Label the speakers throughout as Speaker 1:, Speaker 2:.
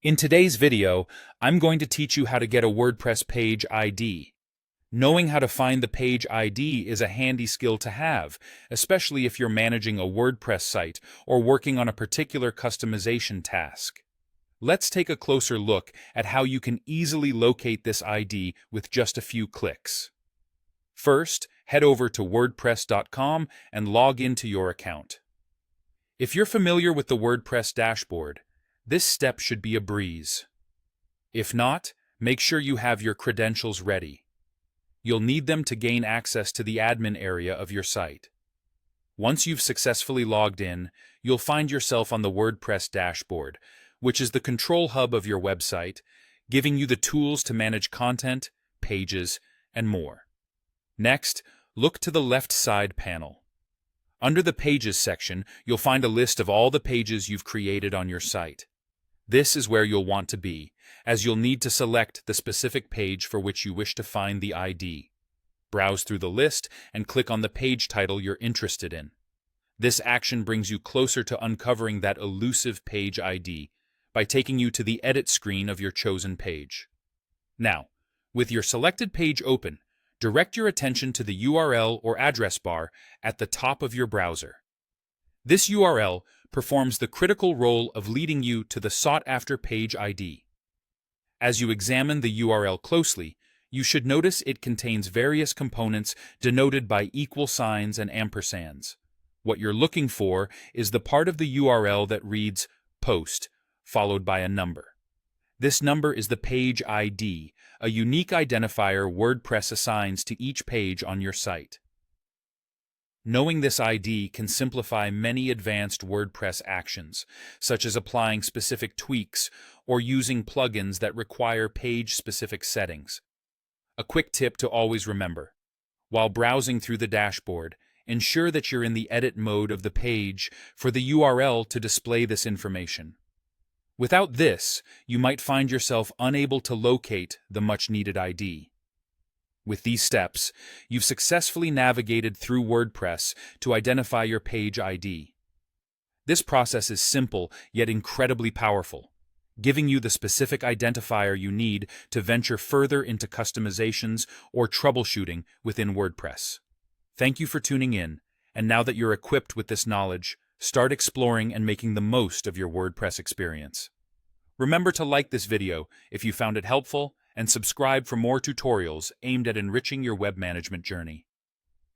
Speaker 1: In today's video, I'm going to teach you how to get a WordPress page ID. Knowing how to find the page ID is a handy skill to have, especially if you're managing a WordPress site or working on a particular customization task. Let's take a closer look at how you can easily locate this ID with just a few clicks. First, head over to wordpress.com and log into your account. If you're familiar with the WordPress dashboard, this step should be a breeze. If not, make sure you have your credentials ready. You'll need them to gain access to the admin area of your site. Once you've successfully logged in, you'll find yourself on the WordPress dashboard, which is the control hub of your website, giving you the tools to manage content, pages, and more. Next, look to the left side panel. Under the Pages section, you'll find a list of all the pages you've created on your site. This is where you'll want to be, as you'll need to select the specific page for which you wish to find the ID. Browse through the list and click on the page title you're interested in. This action brings you closer to uncovering that elusive page ID by taking you to the edit screen of your chosen page. Now, with your selected page open, direct your attention to the URL or address bar at the top of your browser. This URL performs the critical role of leading you to the sought-after page ID. As you examine the URL closely, you should notice it contains various components denoted by equal signs and ampersands. What you're looking for is the part of the URL that reads post, followed by a number. This number is the page ID, a unique identifier WordPress assigns to each page on your site. Knowing this ID can simplify many advanced WordPress actions, such as applying specific tweaks or using plugins that require page-specific settings. A quick tip to always remember: while browsing through the dashboard, ensure that you're in the edit mode of the page for the URL to display this information. Without this, you might find yourself unable to locate the much-needed ID. With these steps, you've successfully navigated through WordPress to identify your page ID. This process is simple yet incredibly powerful, giving you the specific identifier you need to venture further into customizations or troubleshooting within WordPress. Thank you for tuning in, and now that you're equipped with this knowledge, start exploring and making the most of your WordPress experience. Remember to like this video if you found it helpful, and subscribe for more tutorials aimed at enriching your web management journey.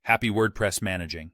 Speaker 1: Happy WordPress managing!